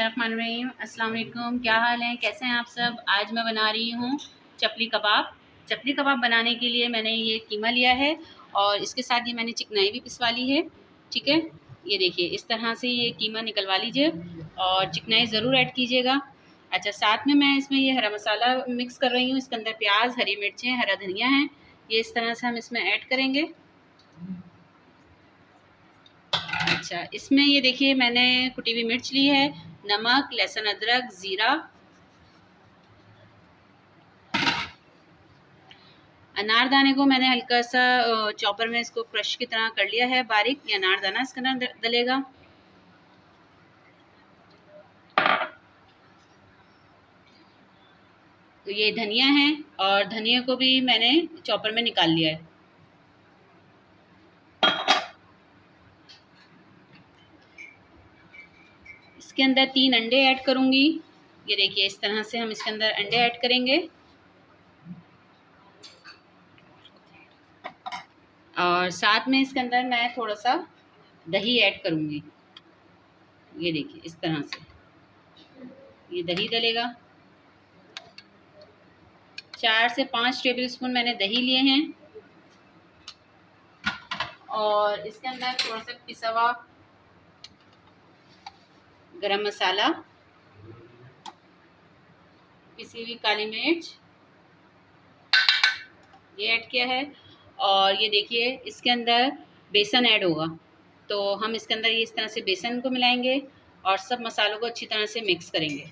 बिस्मिल्लाहिर्रहमानिर्रहीम। अस्सलाम वालेकुम। क्या हाल है, कैसे हैं आप सब। आज मैं बना रही हूँ चपली कबाब। चपली कबाब बनाने के लिए मैंने ये कीमा लिया है और इसके साथ ये मैंने चिकनाई भी पिसवा ली है। ठीक है, ये देखिए इस तरह से ये कीमा निकलवा लीजिए और चिकनाई ज़रूर ऐड कीजिएगा। अच्छा, साथ में मैं इसमें ये हरा मसाला मिक्स कर रही हूँ। इसके अंदर प्याज, हरी मिर्चें, हरा धनिया है। ये इस तरह से हम इसमें ऐड करेंगे। अच्छा, इसमें ये देखिए मैंने कुटी हुई मिर्च ली है, नमक, लहसुन, अदरक, ज़ीरा, अनारदाने को मैंने हल्का सा चॉपर में इसको क्रश की तरह कर लिया है बारीक। ये अनारदाना इसके अंदर डलेगा। तो ये धनिया है और धनिया को भी मैंने चॉपर में निकाल लिया है। इसके अंदर 3 अंडे ऐड करूँगी। ये देखिए इस तरह से हम इसके अंदर अंडे ऐड करेंगे और साथ में इसके अंदर मैं थोड़ा सा दही ऐड करूँगी। ये देखिए इस तरह से ये दही डलेगा। 4 से 5 टेबल स्पून मैंने दही लिए हैं और इसके अंदर थोड़ा सा पिसा हुआ गरम मसाला, पिसी हुई काली मिर्च ये ऐड किया है और ये देखिए इसके अंदर बेसन ऐड होगा। तो हम इसके अंदर ये इस तरह से बेसन को मिलाएंगे और सब मसालों को अच्छी तरह से मिक्स करेंगे।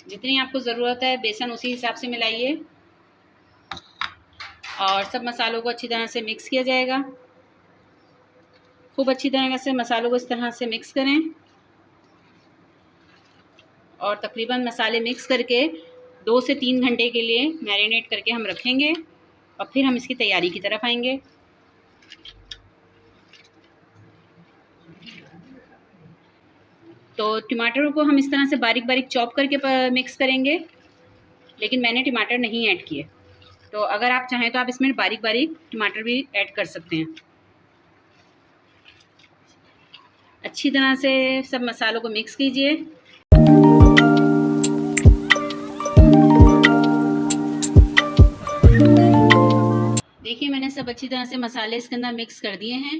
जितनी आपको ज़रूरत है बेसन उसी हिसाब से मिलाइए और सब मसालों को अच्छी तरह से मिक्स किया जाएगा। खूब अच्छी तरह से मसालों को इस तरह से मिक्स करें और तकरीबन मसाले मिक्स करके 2 से 3 घंटे के लिए मैरिनेट करके हम रखेंगे और फिर हम इसकी तैयारी की तरफ आएंगे। तो टमाटरों को हम इस तरह से बारीक बारीक चॉप करके मिक्स करेंगे, लेकिन मैंने टमाटर नहीं ऐड किए। तो अगर आप चाहें तो आप इसमें बारीक बारीक टमाटर भी ऐड कर सकते हैं। अच्छी तरह से सब मसालों को मिक्स कीजिए। देखिए मैंने सब अच्छी तरह से मसाले इसके अंदर मिक्स कर दिए हैं।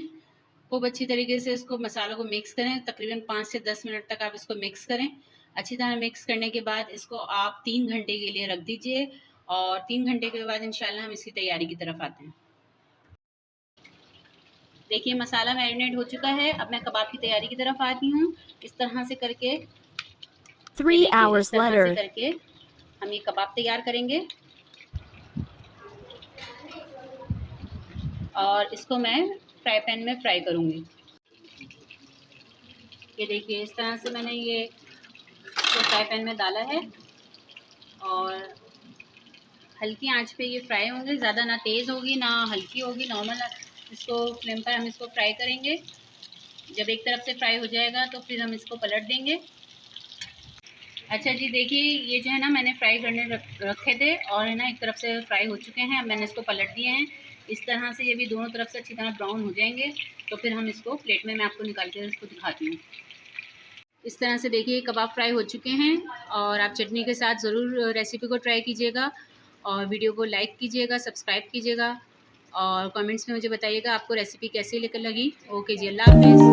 खूब अच्छी तरीके से इसको मसालों को मिक्स करें। तकरीबन 5 से 10 मिनट तक आप इसको मिक्स करें। अच्छी तरह मिक्स करने के बाद इसको आप 3 घंटे के लिए रख दीजिए और 3 घंटे के बाद इंशाल्लाह हम इसकी तैयारी की तरफ आते हैं। देखिए मसाला मैरिनेट हो चुका है। अब मैं कबाब की तैयारी की तरफ आती हूँ। इस तरह से करके 3 hours later करके हम ये कबाब तैयार करेंगे और इसको मैं फ्राई पैन में फ्राई करूँगी। ये देखिए इस तरह से मैंने ये फ्राई पैन में डाला है और हल्की आंच पे ये फ्राई होंगे। ज़्यादा ना तेज़ होगी ना हल्की होगी, नॉर्मल इसको फ्लेम पर हम इसको फ्राई करेंगे। जब एक तरफ से फ्राई हो जाएगा तो फिर हम इसको पलट देंगे। अच्छा जी, देखिए ये जो है ना मैंने फ्राई करने रखे थे और है ना एक तरफ से फ्राई हो चुके हैं। अब मैंने इसको पलट दिए हैं। इस तरह से ये भी दोनों तरफ से अच्छी तरह ब्राउन हो जाएंगे तो फिर हम इसको प्लेट में मैं आपको निकाल के इसको दिखाती हूँ। इस तरह से देखिए कबाब फ्राई हो चुके हैं और आप चटनी के साथ ज़रूर रेसिपी को ट्राई कीजिएगा और वीडियो को लाइक कीजिएगा, सब्सक्राइब कीजिएगा और कमेंट्स में मुझे बताइएगा आपको रेसिपी कैसी लगी। ओके जी, अल्लाह हाफ़िज़।